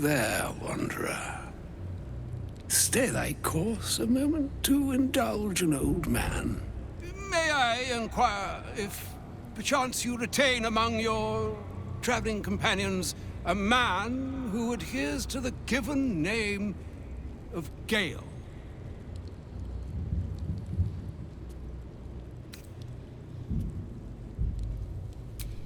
there, wanderer. Stay thy course a moment to indulge an old man. May I inquire if, perchance, you retain among your traveling companions a man who adheres to the given name of Gale?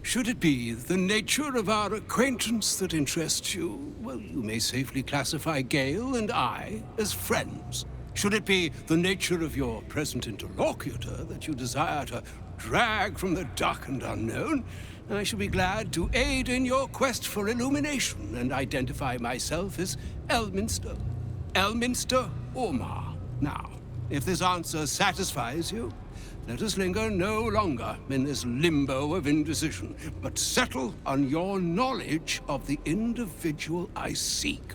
Should it be the nature of our acquaintance that interests you, well, you may safely classify Gale and I as friends. Should it be the nature of your present interlocutor that you desire to drag from the dark and unknown, I shall be glad to aid in your quest for illumination and identify myself as Elminster. Elminster Ormar. Now, if this answer satisfies you, let us linger no longer in this limbo of indecision, but settle on your knowledge of the individual I seek.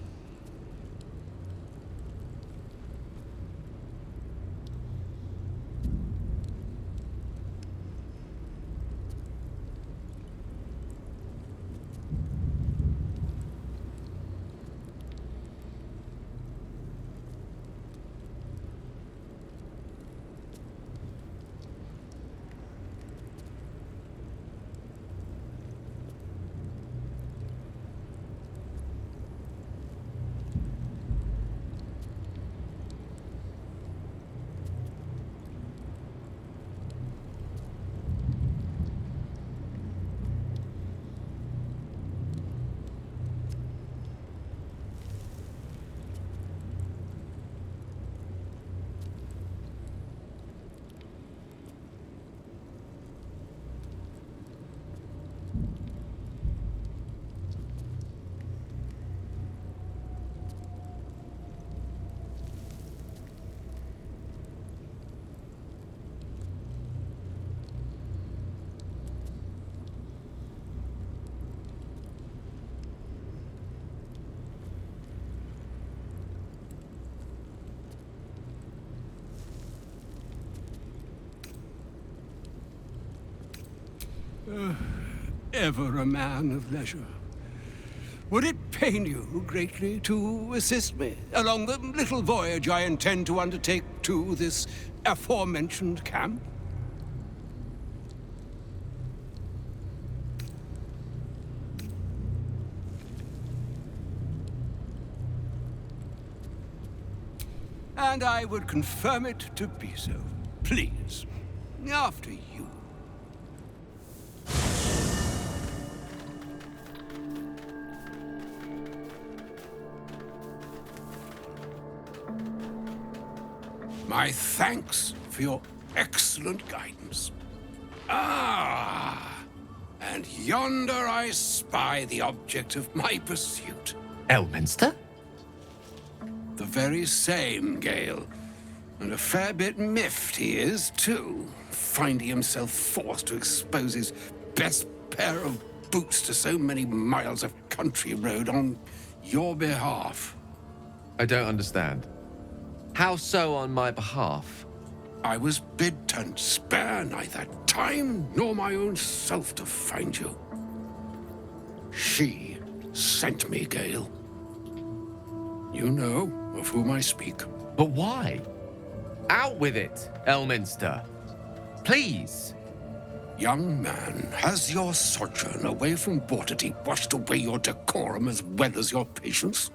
Ever a man of leisure. Would it pain you greatly to assist me along the little voyage I intend to undertake to this aforementioned camp? And I would confirm it to be so. Please, after you. My thanks for your excellent guidance. Ah, and yonder I spy the object of my pursuit. Elminster? The very same, Gale. And a fair bit miffed he is, too, finding himself forced to expose his best pair of boots to so many miles of country road on your behalf. I don't understand. How so on my behalf? I was bid to spare neither time nor my own self to find you. She sent me, Gale. You know of whom I speak. But why? Out with it, Elminster. Please. Young man, has your sojourn away from Waterdeep washed away your decorum as well as your patience?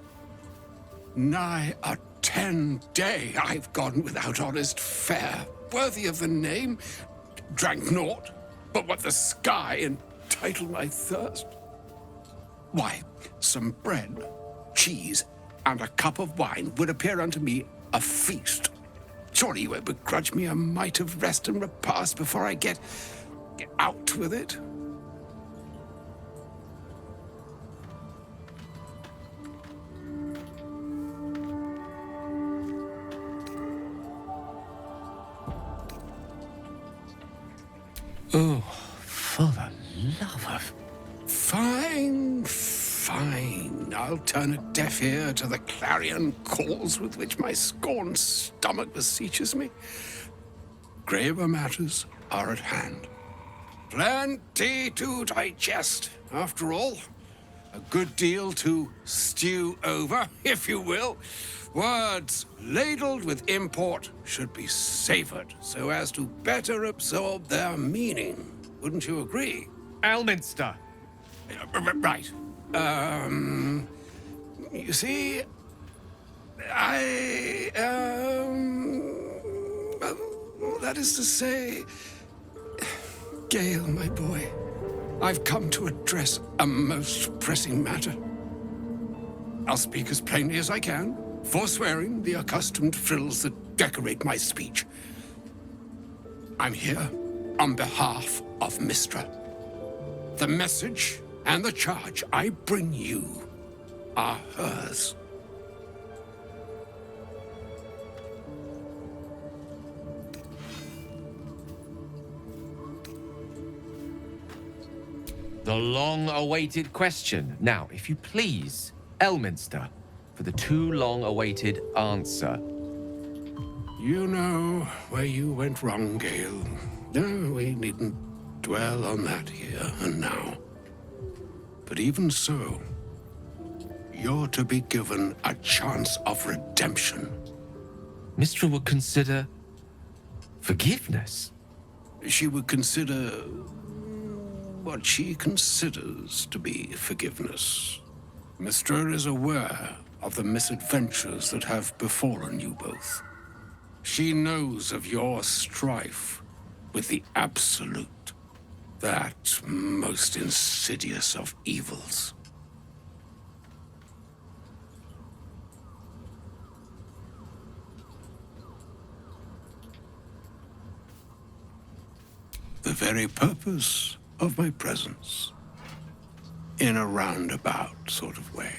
Nigh a 10-day I've gone without honest fare, worthy of the name, drank naught but what the sky entitled my thirst. Why, some bread, cheese, and a cup of wine would appear unto me a feast. Surely you won't begrudge me a mite of rest and repast before I get out with it. Oh, for the love of... Fine, fine. I'll turn a deaf ear to the clarion calls with which my scorned stomach beseeches me. Graver matters are at hand. Plenty to digest, after all. A good deal to stew over, if you will. Words ladled with import should be savored so as to better absorb their meaning. Wouldn't you agree? Elminster! Right. You see, that is to say, Gale, my boy, I've come to address a most pressing matter. I'll speak as plainly as I can, forswearing the accustomed frills that decorate my speech. I'm here on behalf of Mystra. The message and the charge I bring you are hers. The long-awaited question. Now, if you please, Elminster, for the too long-awaited answer. You know where you went wrong, Gale. No, we needn't dwell on that here and now. But even so, you're to be given a chance of redemption. Mystra would consider forgiveness. She would consider what she considers to be forgiveness. Mystra is aware of the misadventures that have befallen you both. She knows of your strife with the Absolute, that most insidious of evils. The very purpose of my presence, in a roundabout sort of way.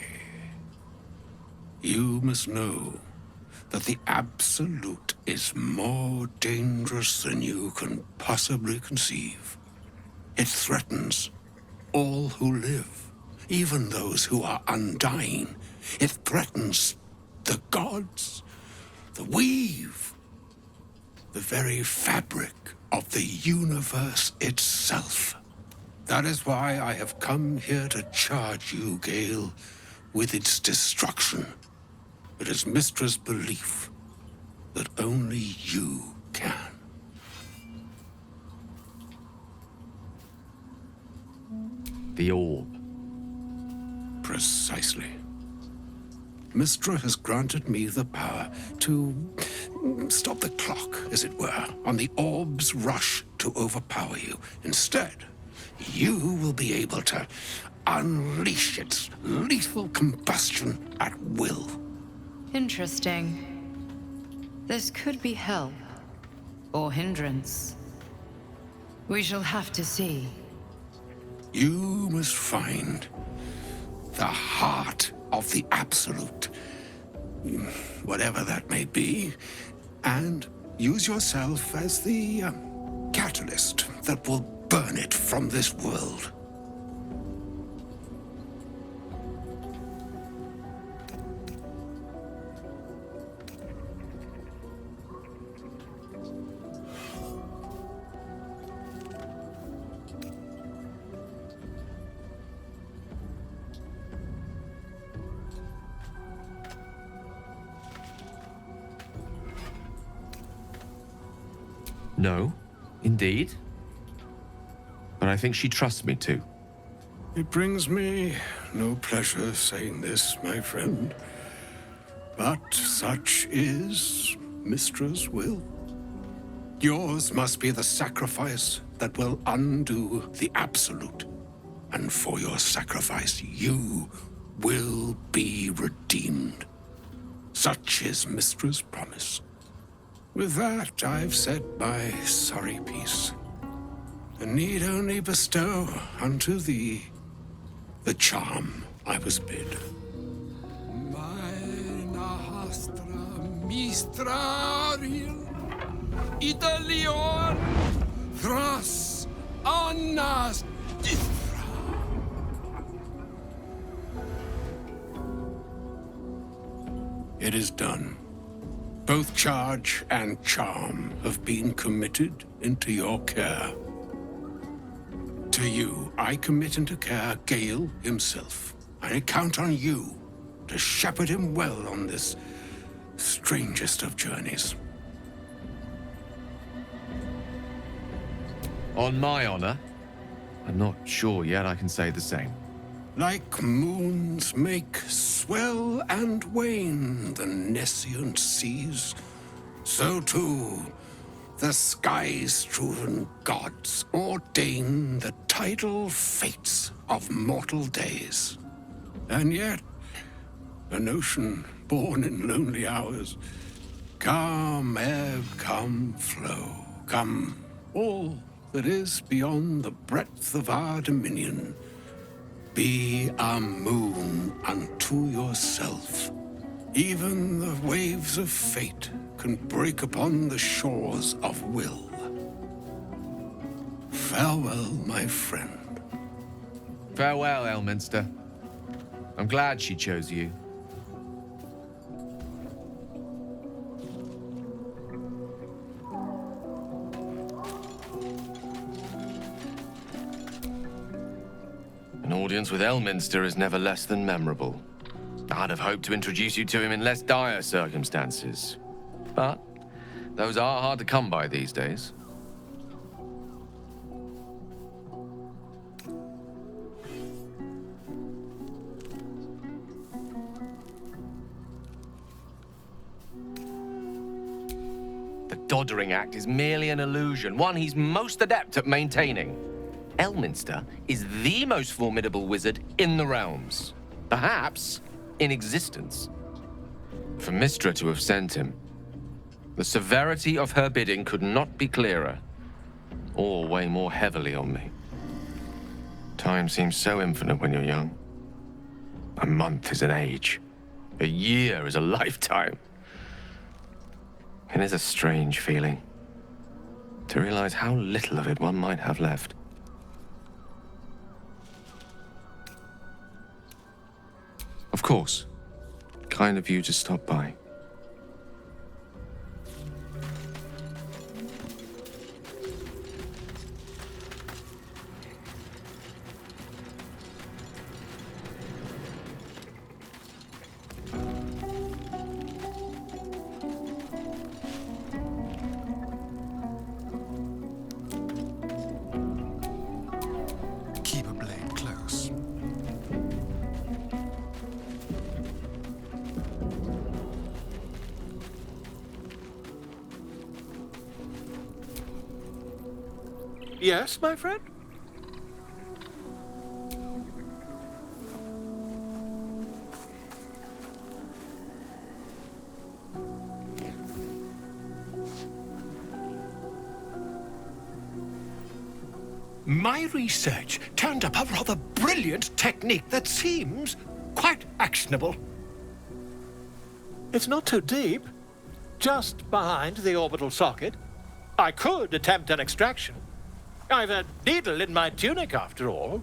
You must know that the Absolute is more dangerous than you can possibly conceive. It threatens all who live, even those who are undying. It threatens the gods, the weave, the very fabric of the universe itself. That is why I have come here to charge you, Gale, with its destruction. It is Mystra's belief that only you can. The orb. Precisely. Mystra has granted me the power to stop the clock, as it were, on the orb's rush to overpower you. Instead, you will be able to unleash its lethal combustion at will. Interesting. This could be help or hindrance. We shall have to see. You must find the heart of the Absolute, whatever that may be, and use yourself as the catalyst that will burn it from this world. No, indeed. But I think she trusts me too. It brings me no pleasure saying this, my friend. But such is Mystra's will. Yours must be the sacrifice that will undo the Absolute. And for your sacrifice, you will be redeemed. Such is Mystra's promise. With that, I've said my sorry piece, and need only bestow unto thee the charm I was bid. Mistrariel, Italion, Thras, Annas, It is done. Both charge and charm have been committed into your care. To you, I commit into care Gale himself. I count on you to shepherd him well on this strangest of journeys. On my honor, I'm not sure yet I can say the same. Like moons make swell and wane the nescient seas, so too the sky-strewn gods ordain the tidal fates of mortal days. And yet, an ocean born in lonely hours, come ebb, come flow, come all that is beyond the breadth of our dominion. Be a moon unto yourself. Even the waves of fate can break upon the shores of will. Farewell, my friend. Farewell, Elminster. I'm glad she chose you. An audience with Elminster is never less than memorable. I'd have hoped to introduce you to him in less dire circumstances. But those are hard to come by these days. The doddering act is merely an illusion, one he's most adept at maintaining. Elminster is the most formidable wizard in the realms, perhaps in existence. For Mystra to have sent him, the severity of her bidding could not be clearer, or weigh more heavily on me. Time seems so infinite when you're young. A month is an age. A year is a lifetime. It is a strange feeling to realize how little of it one might have left. Of course. Kind of you to stop by. Keep a blade close. Yes, my friend? My research turned up a rather brilliant technique that seems quite actionable. It's not too deep, just behind the orbital socket. I could attempt an extraction. I've a needle in my tunic, after all.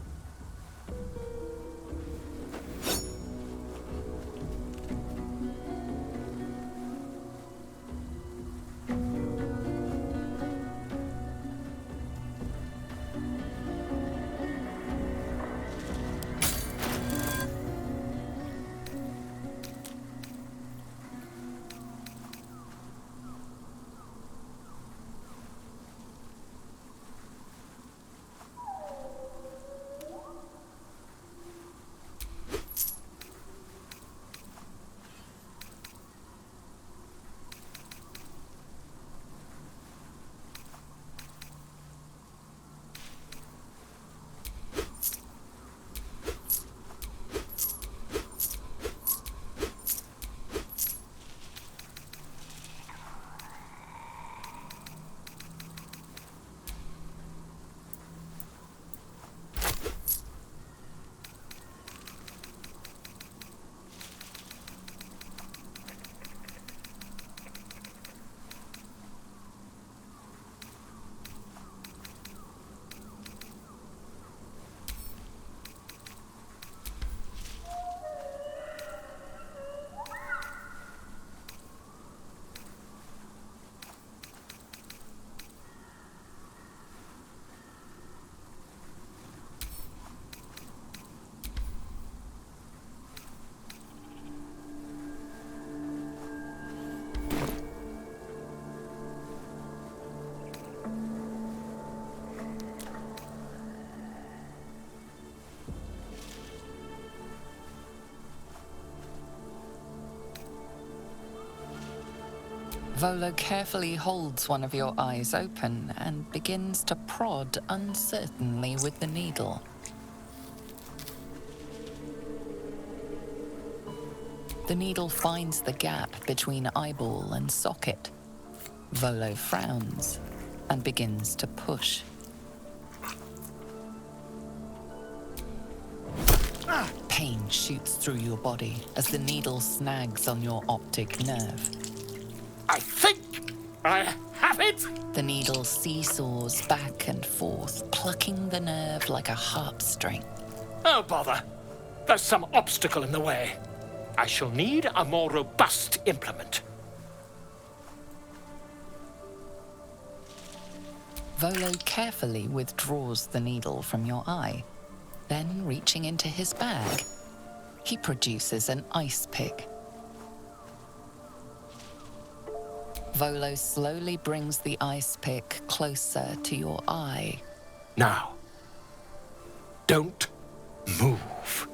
Volo carefully holds one of your eyes open and begins to prod uncertainly with the needle. The needle finds the gap between eyeball and socket. Volo frowns and begins to push. Pain shoots through your body as the needle snags on your optic nerve. I think I have it! The needle seesaws back and forth, plucking the nerve like a harp string. Oh, bother. There's some obstacle in the way. I shall need a more robust implement. Volo carefully withdraws the needle from your eye. Then, reaching into his bag, he produces an ice pick. Volo slowly brings the ice pick closer to your eye. Now, don't move.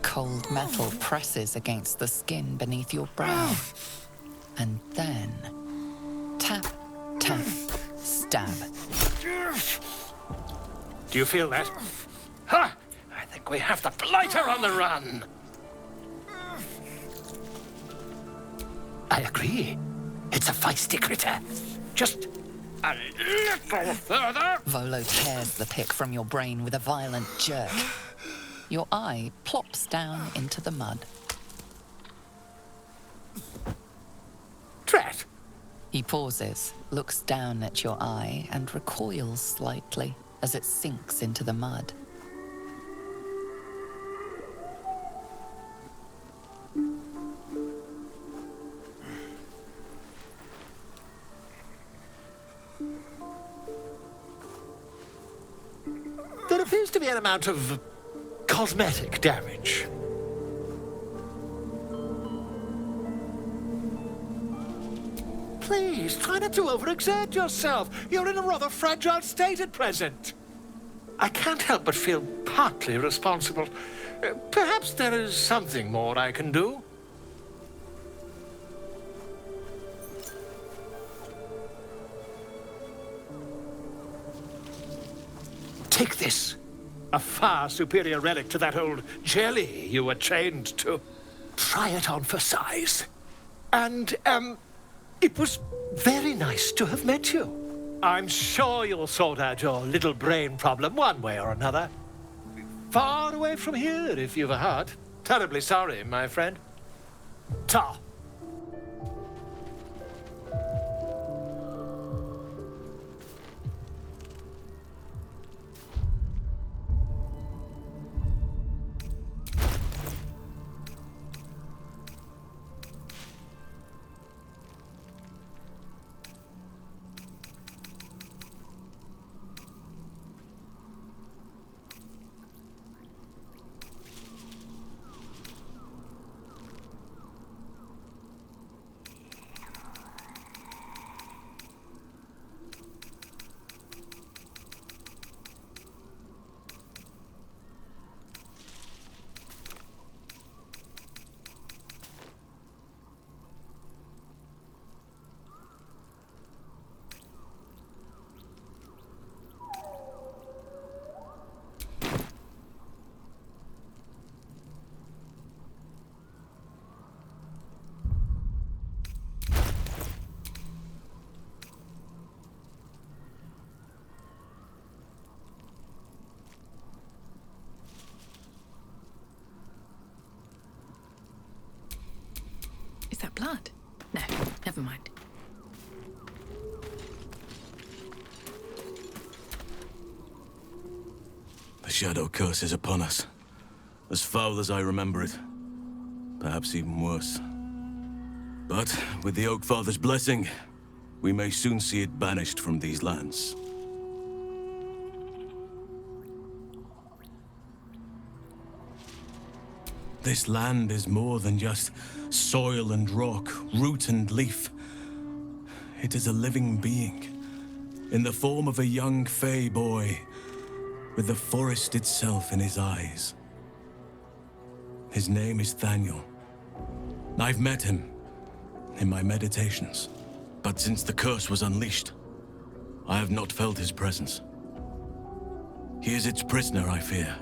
Cold metal presses against the skin beneath your brow. And then, tap, tap, stab. Do you feel that? Ha! I think we have the blighter on the run. I agree. It's a feisty critter. Just a little further. Volo tears the pick from your brain with a violent jerk. Your eye plops down into the mud. Drat! He pauses, looks down at your eye, and recoils slightly as it sinks into the mud. There appears to be an amount of cosmetic damage. Please, try not to overexert yourself. You're in a rather fragile state at present. I can't help but feel partly responsible. Perhaps there is something more I can do. Take this. A far superior relic to that old jelly you were chained to. Try it on for size. And, it was very nice to have met you. I'm sure you'll sort out your little brain problem one way or another. Far away from here, if you've a heart. Terribly sorry, my friend. Ta. Is that blood? No, never mind. The shadow curse is upon us. As foul as I remember it. Perhaps even worse. But with the Oak Father's blessing, we may soon see it banished from these lands. This land is more than just soil and rock, root and leaf. It is a living being, in the form of a young Fey boy, with the forest itself in his eyes. His name is Thaniel. I've met him, in my meditations. But since the curse was unleashed, I have not felt his presence. He is its prisoner, I fear.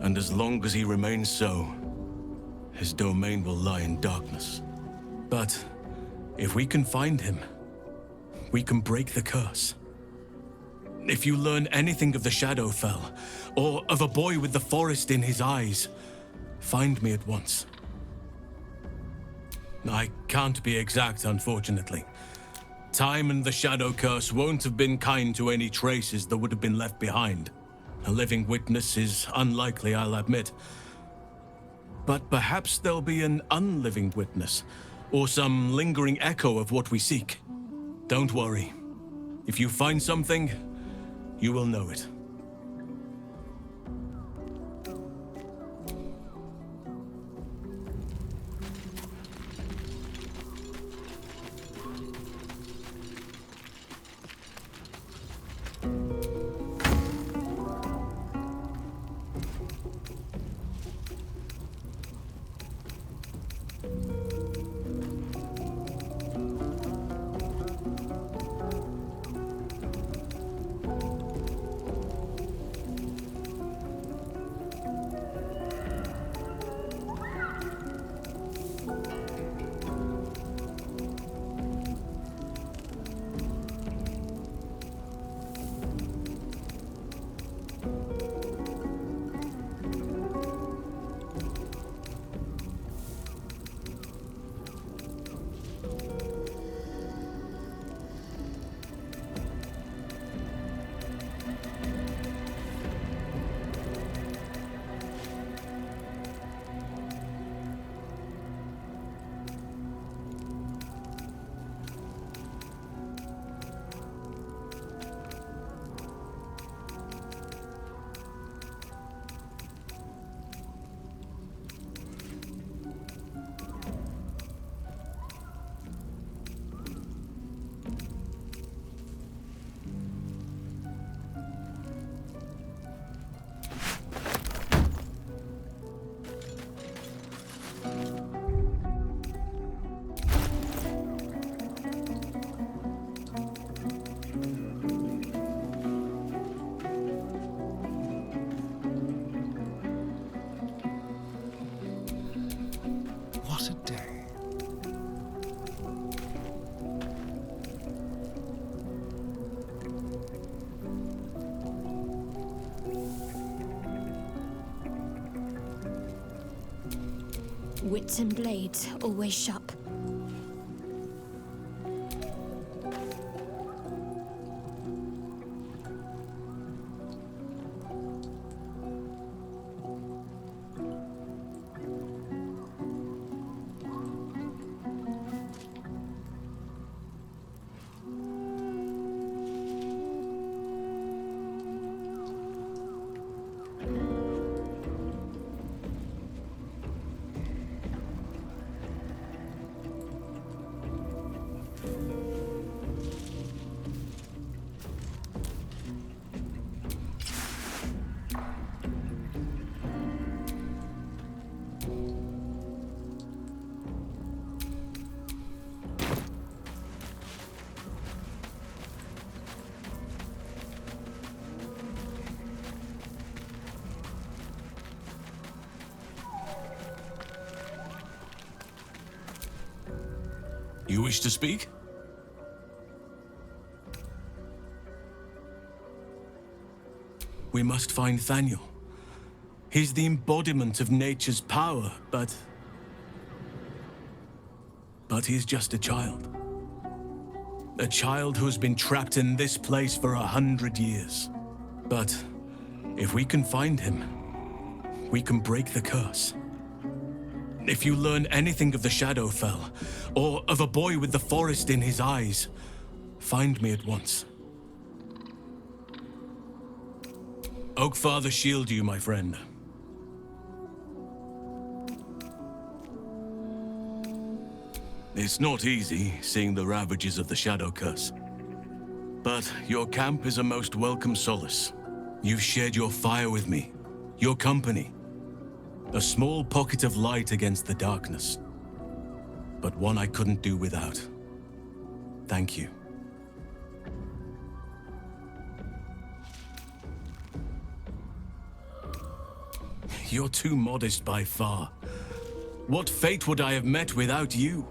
And as long as he remains so, his domain will lie in darkness. But if we can find him, we can break the curse. If you learn anything of the Shadowfell, or of a boy with the forest in his eyes, find me at once. I can't be exact, unfortunately. Time and the Shadow Curse won't have been kind to any traces that would have been left behind. A living witness is unlikely, I'll admit. But perhaps there'll be an unliving witness, or some lingering echo of what we seek. Don't worry. If you find something, you will know it. What a day. Wits and blades always sharp. You wish to speak? We must find Thaniel. He's the embodiment of nature's power, but he's just a child. A child who has been trapped in this place for 100 years. But if we can find him, we can break the curse. If you learn anything of the Shadowfell, or of a boy with the forest in his eyes, find me at once. Oakfather shield you, my friend. It's not easy, seeing the ravages of the Shadow Curse. But your camp is a most welcome solace. You've shared your fire with me, your company. A small pocket of light against the darkness. but one I couldn't do without. Thank you. You're too modest by far. What fate would I have met without you?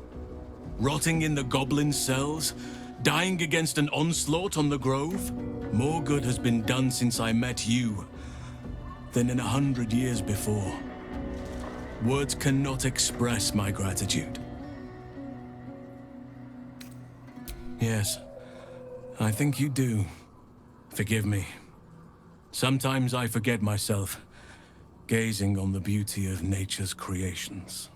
Rotting in the goblin cells? Dying against an onslaught on the grove? More good has been done since I met you than in 100 years before. Words cannot express my gratitude. Yes, I think you do. Forgive me. Sometimes I forget myself, gazing on the beauty of nature's creations.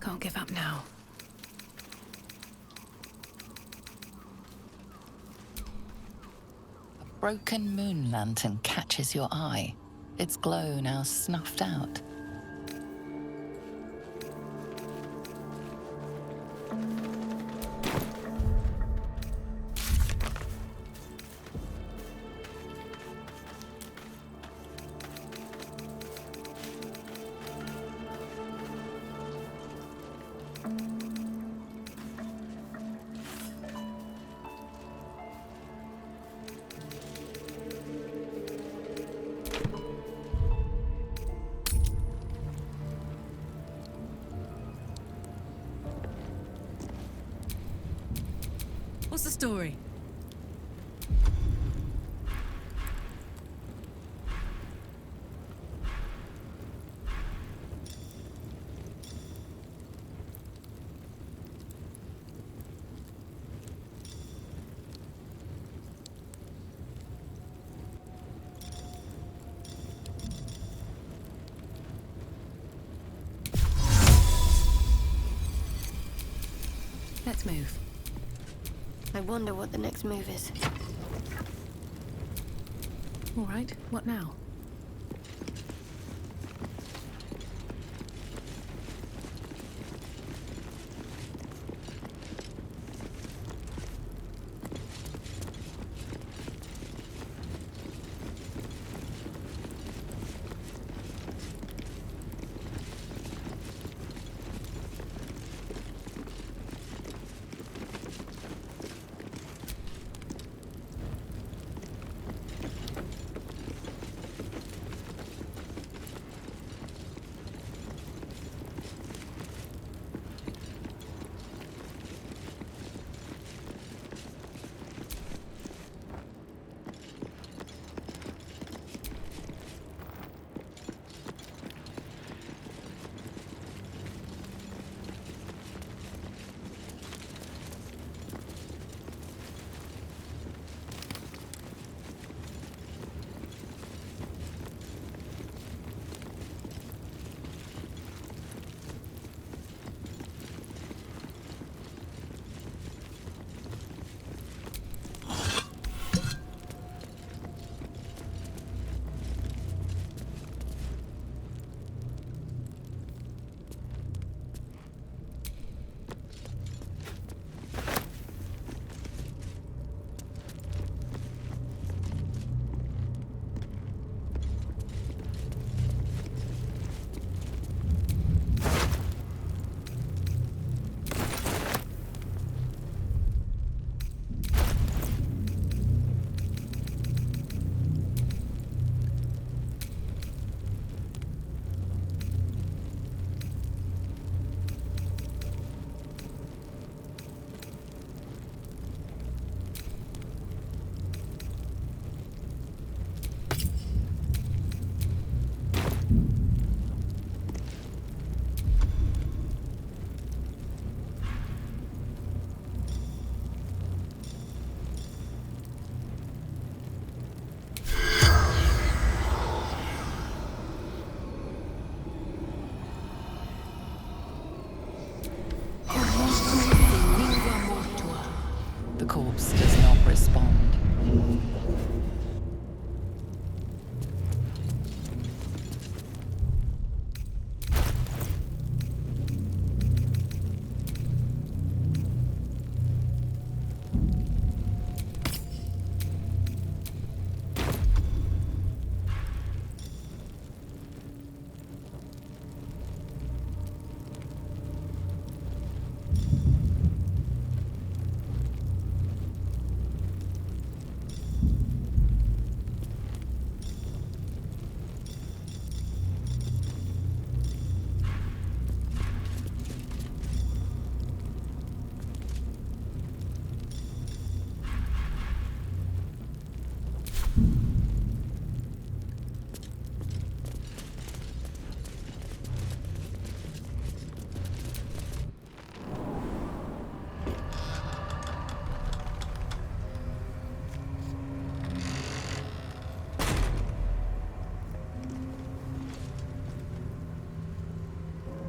Can't give up now. A broken moon lantern catches your eye, its glow now snuffed out. What's the story? Let's move. I wonder what the next move is. All right, what now?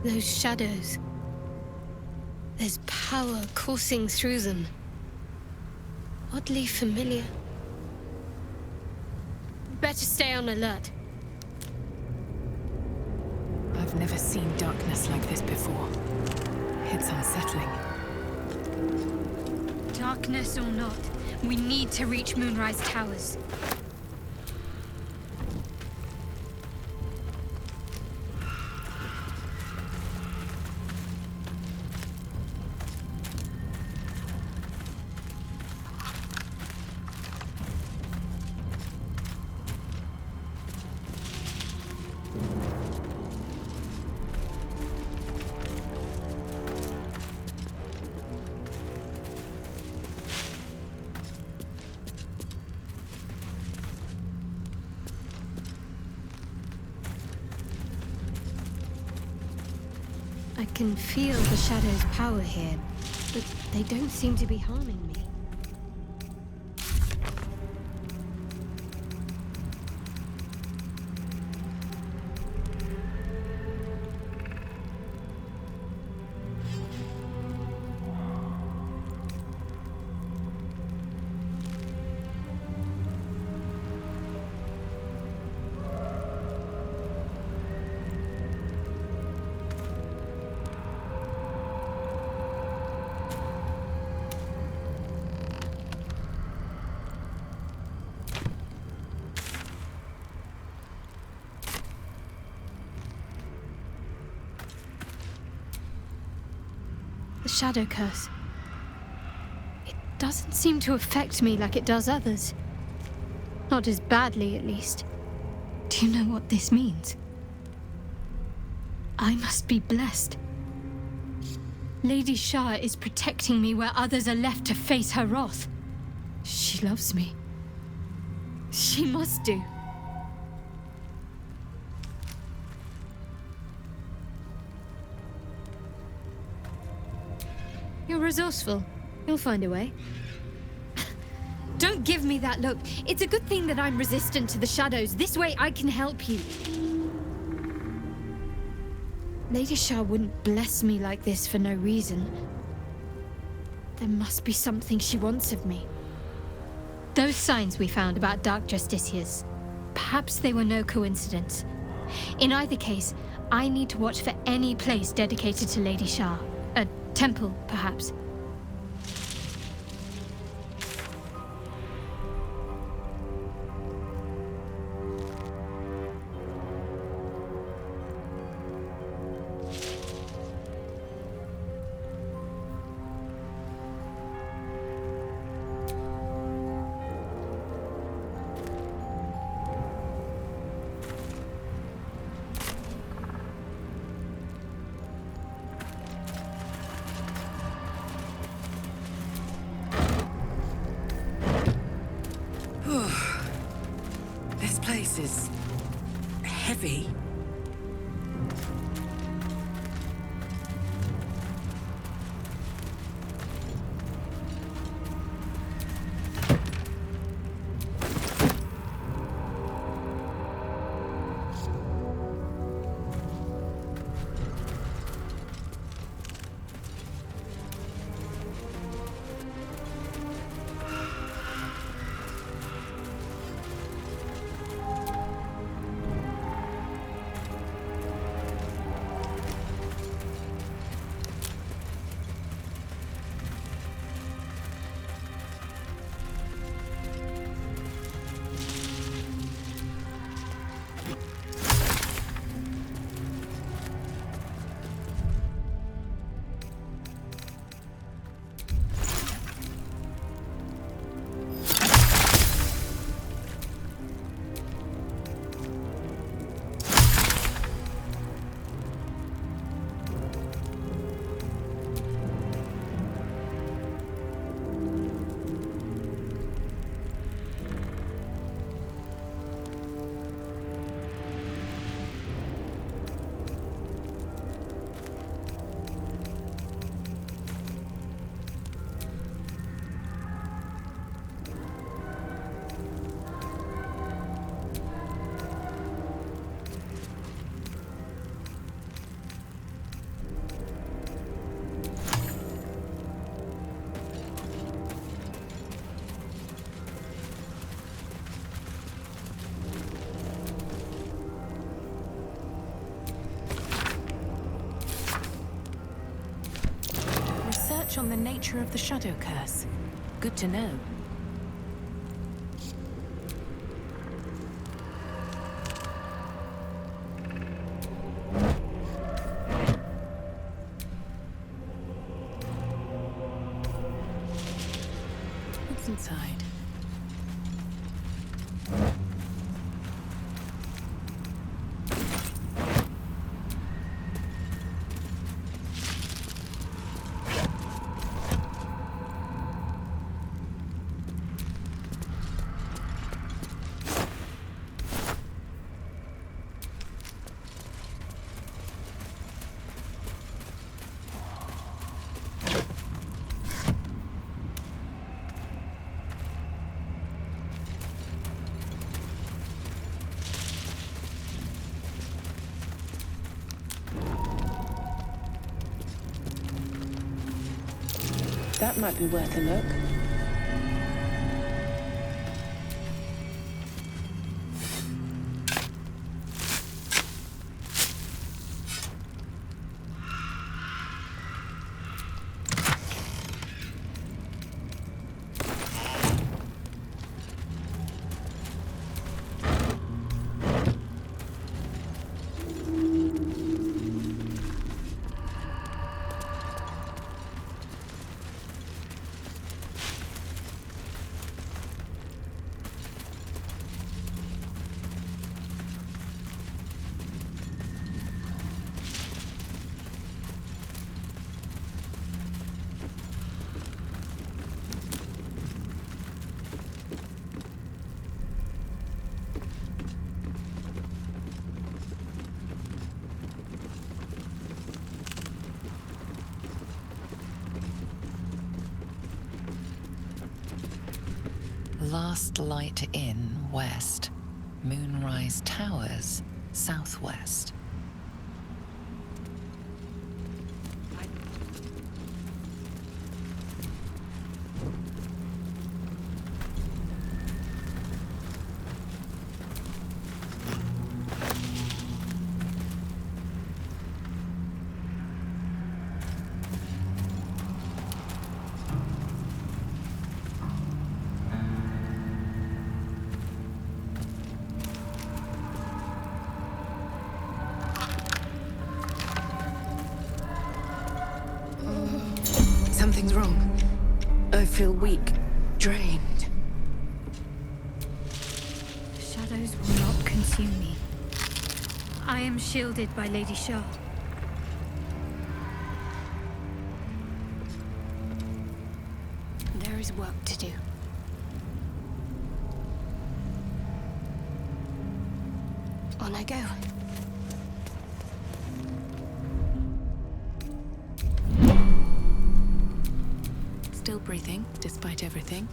Those shadows. There's power coursing through them. Oddly familiar. Better stay on alert. I've never seen darkness like this before. It's unsettling. Darkness or not, we need to reach Moonrise Towers. I can feel the shadow's power here, but they don't seem to be harming me. The shadow curse. It doesn't seem to affect me like it does others. Not as badly, at least. Do you know what this means? I must be blessed. Lady Shah is protecting me where others are left to face her wrath. She loves me. She must do. You're resourceful. You'll find a way. Don't give me that look. It's a good thing that I'm resistant to the shadows. This way I can help you. Lady Shah wouldn't bless me like this for no reason. There must be something she wants of me. Those signs we found about Dark Justiciars. Perhaps they were no coincidence. In either case, I need to watch for any place dedicated to Lady Shah. A temple, perhaps. This place is heavy. the nature of the shadow curse. Good to know. What's inside? That might be worth a look. Last Light Inn, west. Moonrise Towers, southwest. Something's wrong. I feel weak, drained. The shadows will not consume me. I am shielded by Lady Shah. There is work to do. On I go. Still breathing, despite everything.